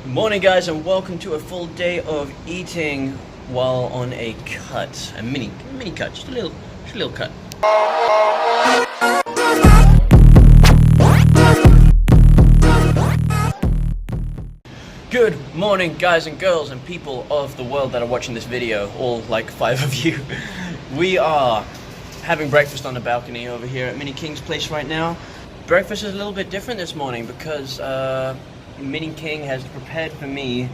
Morning guys, and welcome to a full day of eating while on a cut. A mini cut, just a little cut. Good morning guys and girls and people of the world that are watching this video, all like 5 of you. We are having breakfast on the balcony over here at Mini King's place right now. Breakfast is a little bit different this morning because Mini King has prepared for me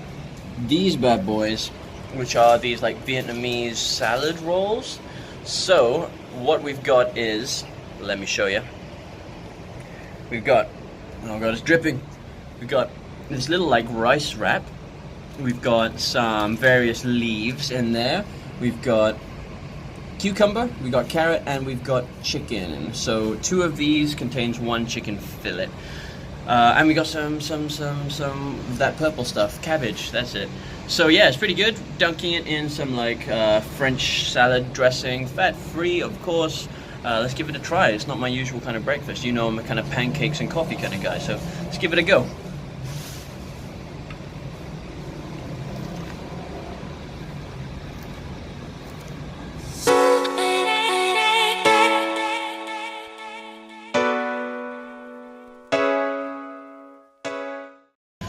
these bad boys, which are these like Vietnamese salad rolls. So what we've got is, let me show you. We've got, oh god, it's dripping. We've got this little like rice wrap. We've got some various leaves in there. We've got cucumber, we've got carrot, and we've got chicken. So 2 of these contains 1 chicken fillet. And we got some that purple stuff, cabbage, that's it. So yeah, it's pretty good. Dunking it in some like French salad dressing, fat-free of course. Let's give it a try. It's not my usual kind of breakfast. You know I'm a kind of pancakes and coffee kind of guy, so let's give it a go.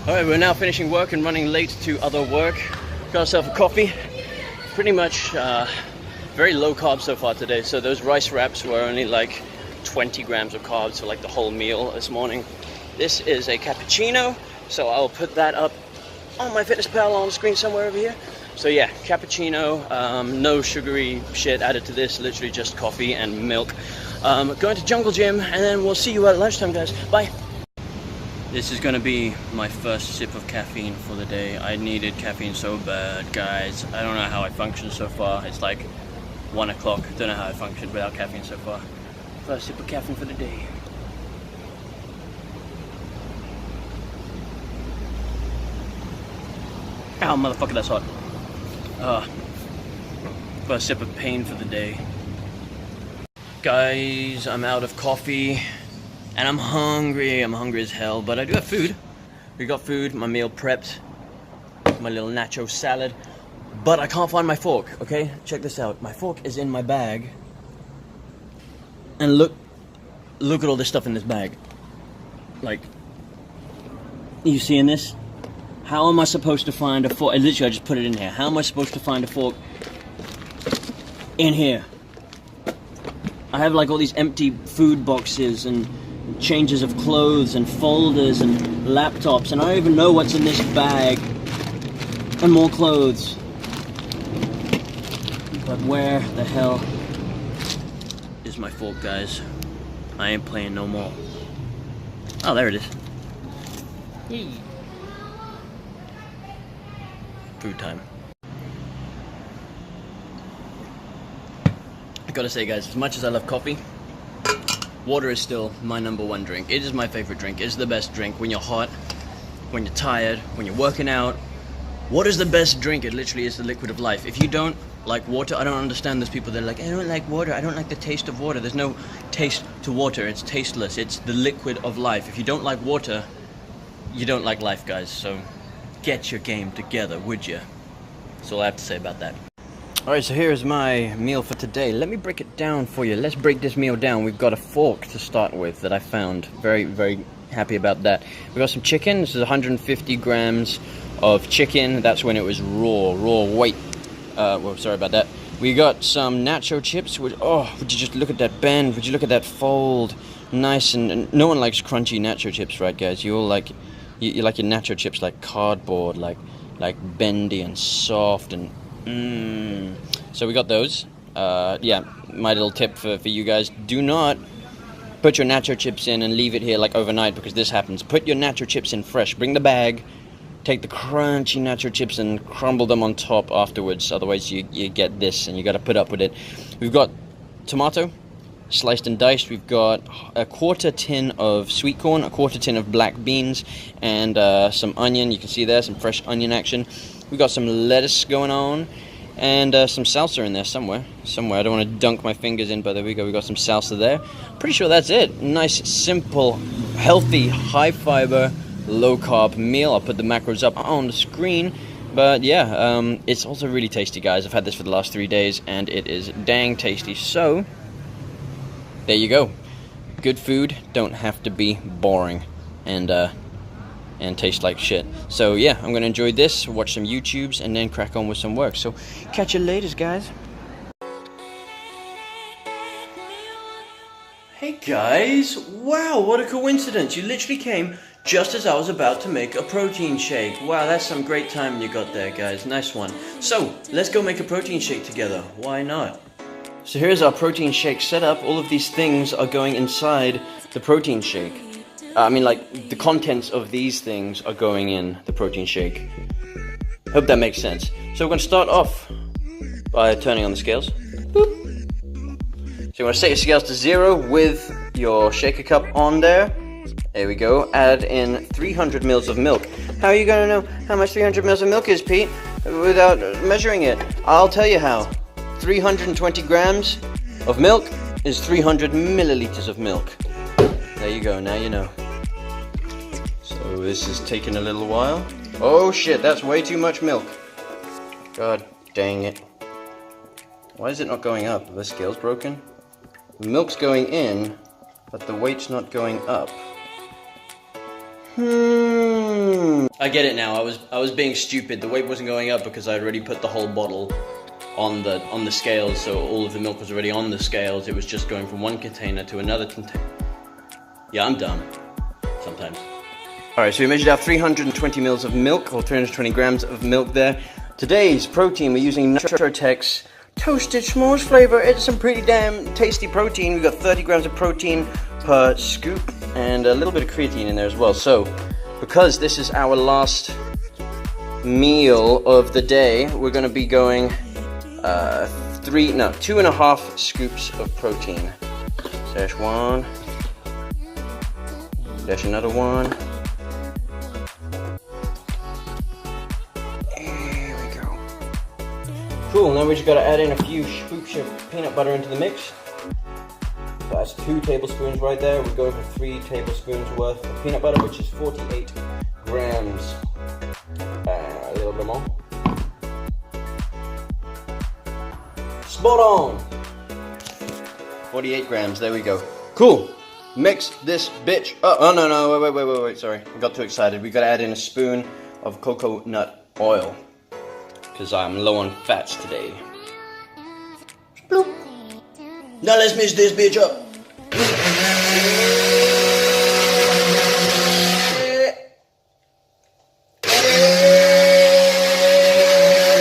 Alright, we're now finishing work and running late to other work. Got ourselves a coffee. Pretty much very low carb so far today. So those rice wraps were only like 20 grams of carbs for like the whole meal this morning. This is a cappuccino, so I'll put that up on my FitnessPal on the screen somewhere over here. So yeah, cappuccino, no sugary shit added to this, literally just coffee and milk. Going to jungle gym, and then we'll see you at lunchtime, guys. Bye. This is gonna be my first sip of caffeine for the day. I needed caffeine so bad, guys. I don't know how I functioned so far. It's like 1 o'clock. Don't know how I functioned without caffeine so far. First sip of caffeine for the day. Ow, motherfucker, that's hot. First sip of pain for the day. Guys, I'm out of coffee. And I'm hungry as hell, but I do have food. We got food, my meal prepped, my little nacho salad, but I can't find my fork, okay? Check this out, my fork is in my bag, and look at all this stuff in this bag. Like, you seeing this? How am I supposed to find a fork? Literally, I just put it in here. How am I supposed to find a fork in here? I have like all these empty food boxes and changes of clothes and folders and laptops, and I don't even know what's in this bag, and more clothes. But where the hell is my fork, guys? I ain't playing no more. Oh, there it is. Yay. Food time. I gotta say, guys, as much as I love coffee, water is still my #1 drink. It is my favorite drink. It's the best drink when you're hot, when you're tired, when you're working out. Water is the best drink. It literally is the liquid of life. If you don't like water, I don't understand those people that are like, I don't like water, I don't like the taste of water. There's no taste to water. It's tasteless. It's the liquid of life. If you don't like water, you don't like life, guys. So get your game together, would you? That's all I have to say about that. Alright, so here's my meal for today. Let me break it down for you. Let's break this meal down. We've got a fork to start with that I found. Very, very happy about that. We've got some chicken. This is 150 grams of chicken. That's when it was raw weight. Well, sorry about that. We got some nacho chips, which, oh, would you just look at that bend? Would you look at that fold? Nice, and no one likes crunchy nacho chips, right, guys? You all like, you like your nacho chips like cardboard, like bendy and soft and so we got those. Yeah, my little tip for you guys, do not put your nacho chips in and leave it here like overnight, because this happens. Put your nacho chips in fresh. Bring the bag, take the crunchy nacho chips and crumble them on top afterwards, otherwise you get this and you got to put up with it. We've got tomato sliced and diced. We've got a 1/4 tin of sweet corn, a 1/4 tin of black beans, and some onion. You can see there some fresh onion action. We've got some lettuce going on, and some salsa in there somewhere. I don't want to dunk my fingers in, but there we go. We got some salsa there. Pretty sure that's it. Nice, simple, healthy, high fiber low carb meal. I'll put the macros up on the screen. But yeah, it's also really tasty, guys. I've had this for the last 3 days and it is dang tasty. So there you go. Good food don't have to be boring and taste like shit. So yeah, I'm gonna enjoy this, watch some YouTubes, and then crack on with some work. So catch you later, guys. Hey guys, wow, what a coincidence. You literally came just as I was about to make a protein shake. Wow, that's some great timing you got there, guys. Nice one. So let's go make a protein shake together. Why not? So here's our protein shake setup. All of these things are going inside the protein shake. I mean, like, the contents of these things are going in the protein shake. Hope that makes sense. So we're going to start off by turning on the scales. Boop. So you want to set your scales to 0 with your shaker cup on there. There we go. Add in 300 mils of milk. How are you going to know how much 300 mils of milk is, Pete, without measuring it? I'll tell you how. 320 grams of milk is 300 milliliters of milk. There you go, now you know. So this is taking a little while. Oh shit, that's way too much milk. God dang it. Why is it not going up? Are the scales broken? The milk's going in, but the weight's not going up. I get it now. I was being stupid. The weight wasn't going up because I already put the whole bottle on the scales, so all of the milk was already on the scales. It was just going from one container to another container. Yeah, I'm dumb. Sometimes. Alright, so we measured out 320 mils of milk, or 320 grams of milk there. Today's protein, we're using Nutrotech's Toasted S'mores flavor. It's some pretty damn tasty protein. We've got 30 grams of protein per scoop, and a little bit of creatine in there as well. So, because this is our last meal of the day, we're going to be going 2.5 scoops of protein. Dash one. Dash another one. There we go. Cool, now we just gotta add in a few scoops of peanut butter into the mix. That's 2 tablespoons right there. We're going for 3 tablespoons worth of peanut butter, which is 48 grams. A little bit more. Spot on! 48 grams, there we go. Cool. Mix this bitch up. Oh, no, wait, sorry. I got too excited. We gotta add in a spoon of coconut oil, because I'm low on fats today. Bloop. Now let's mix this bitch up.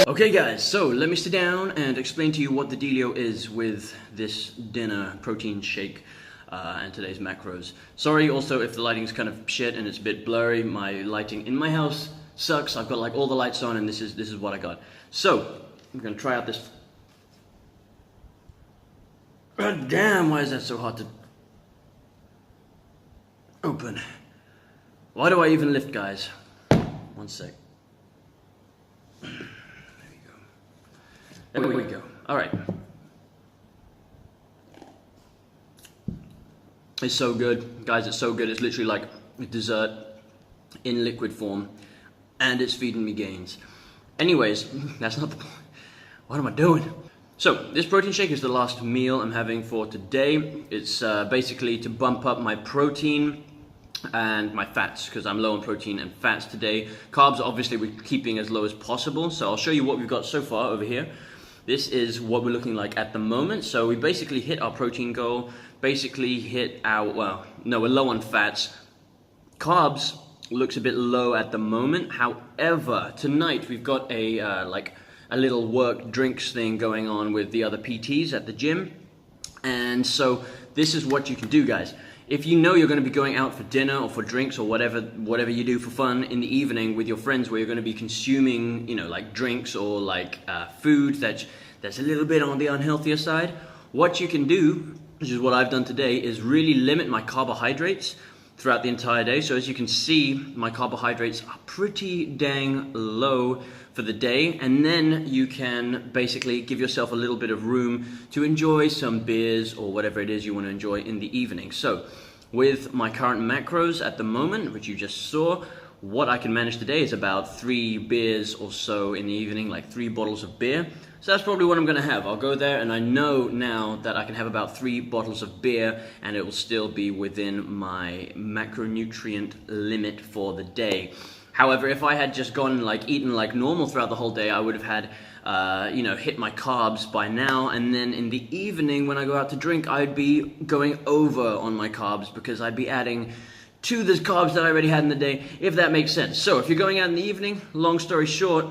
Okay guys, so let me sit down and explain to you what the dealio is with this dinner protein shake and today's macros. Sorry also if the lighting's kind of shit and it's a bit blurry. My lighting in my house sucks. I've got like all the lights on and this is what I got. So, I'm gonna try out this. God damn, why is that so hard to open? Why do I even lift, guys? One sec. There we go. Alright. It's so good. Guys, it's so good. It's literally like a dessert in liquid form. And it's feeding me gains. Anyways, that's not the point. What am I doing? So, this protein shake is the last meal I'm having for today. It's basically to bump up my protein and my fats, because I'm low on protein and fats today. Carbs, obviously, we're keeping as low as possible. So I'll show you what we've got so far over here. This is what we're looking like at the moment. So we basically hit our protein goal, basically hit our, well, no, we're low on fats. Carbs looks a bit low at the moment. However, tonight we've got a little work drinks thing going on with the other PTs at the gym. And so this is what you can do, guys. If you know you're going to be going out for dinner or for drinks or whatever you do for fun in the evening with your friends, where you're going to be consuming, you know, like drinks or like food that's a little bit on the unhealthier side, what you can do, which is what I've done today, is really limit my carbohydrates throughout the entire day. So as you can see, my carbohydrates are pretty dang low for the day, and then you can basically give yourself a little bit of room to enjoy some beers or whatever it is you want to enjoy in the evening. So With my current macros at the moment, which you just saw, what I can manage today is about 3 beers or so in the evening, like 3 bottles of beer. So that's probably what I'm gonna have. I'll go there and I know now that I can have about 3 bottles of beer and it will still be within my macronutrient limit for the day. However, if I had just gone like eaten like normal throughout the whole day, I would have had hit my carbs by now, and then in the evening when I go out to drink, I'd be going over on my carbs because I'd be adding to the carbs that I already had in the day, if that makes sense. So if you're going out in the evening, long story short,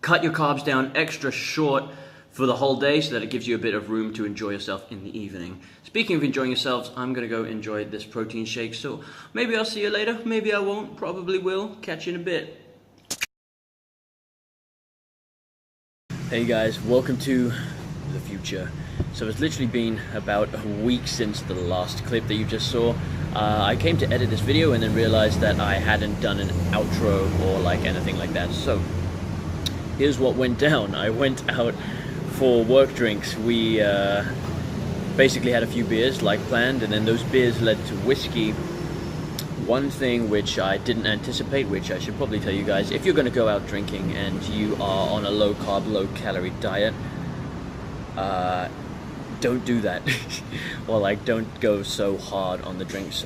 cut your carbs down extra short for the whole day so that it gives you a bit of room to enjoy yourself in the evening. Speaking of enjoying yourselves, I'm gonna go enjoy this protein shake, so maybe I'll see you later, maybe I won't, probably will. Catch you in a bit. Hey guys, welcome to the future. So it's literally been about a week since the last clip that you just saw. I came to edit this video and then realized that I hadn't done an outro or like anything like that. So here's what went down. I went out for work drinks. We basically had a few beers like planned, and then those beers led to whiskey. One thing which I didn't anticipate, which I should probably tell you guys, if you're going to go out drinking and you are on a low carb, low calorie diet, don't do that. Or like don't go so hard on the drinks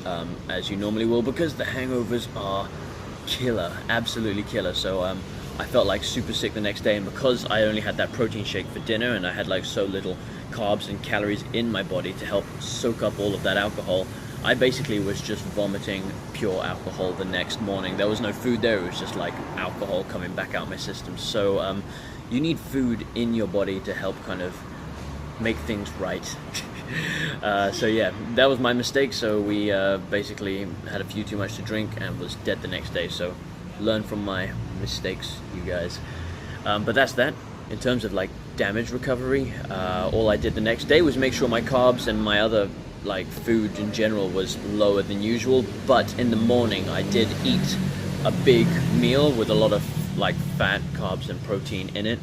as you normally will, because the hangovers are killer, absolutely killer. So I felt like super sick the next day, and because I only had that protein shake for dinner and I had like so little carbs and calories in my body to help soak up all of that alcohol, I basically was just vomiting pure alcohol the next morning. There was no food there, it was just like alcohol coming back out my system. So you need food in your body to help kind of make things right. So yeah, that was my mistake. So we basically had a few too much to drink and was dead the next day. So learn from my mistakes, you guys. But that's that. In terms of like damage recovery, all I did the next day was make sure my carbs and my other like food in general was lower than usual. But in the morning I did eat a big meal with a lot of like fat, carbs and protein in it,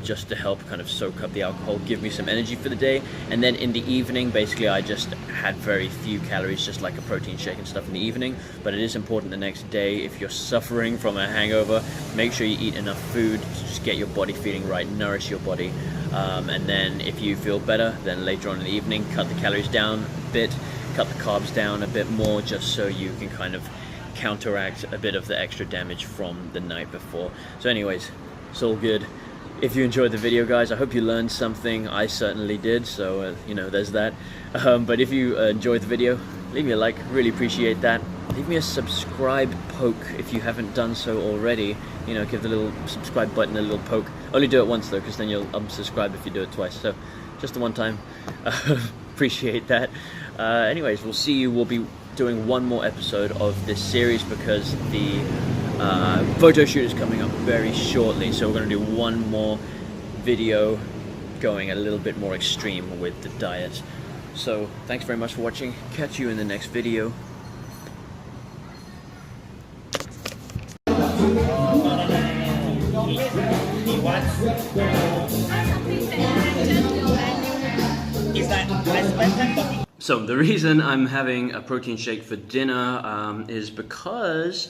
just to help kind of soak up the alcohol, give me some energy for the day. And then in the evening, basically I just had very few calories, just like a protein shake and stuff in the evening. But it is important the next day, if you're suffering from a hangover, make sure you eat enough food to just get your body feeling right, nourish your body. And then if you feel better, then later on in the evening, cut the calories down a bit, cut the carbs down a bit more, just so you can kind of counteract a bit of the extra damage from the night before. So anyways, it's all good. If you enjoyed the video, guys, I hope you learned something. I certainly did, so there's that. But if you enjoyed the video, leave me a like, really appreciate that. Leave me a subscribe poke if you haven't done so already. Give the little subscribe button a little poke. Only do it once though, because then you'll unsubscribe if you do it twice. So just the one time. Appreciate that. Anyways, we'll see you. We'll be doing one more episode of this series because the photo shoot is coming up very shortly. So we're going to do one more video going a little bit more extreme with the diet. So thanks very much for watching. Catch you in the next video. So the reason I'm having a protein shake for dinner is because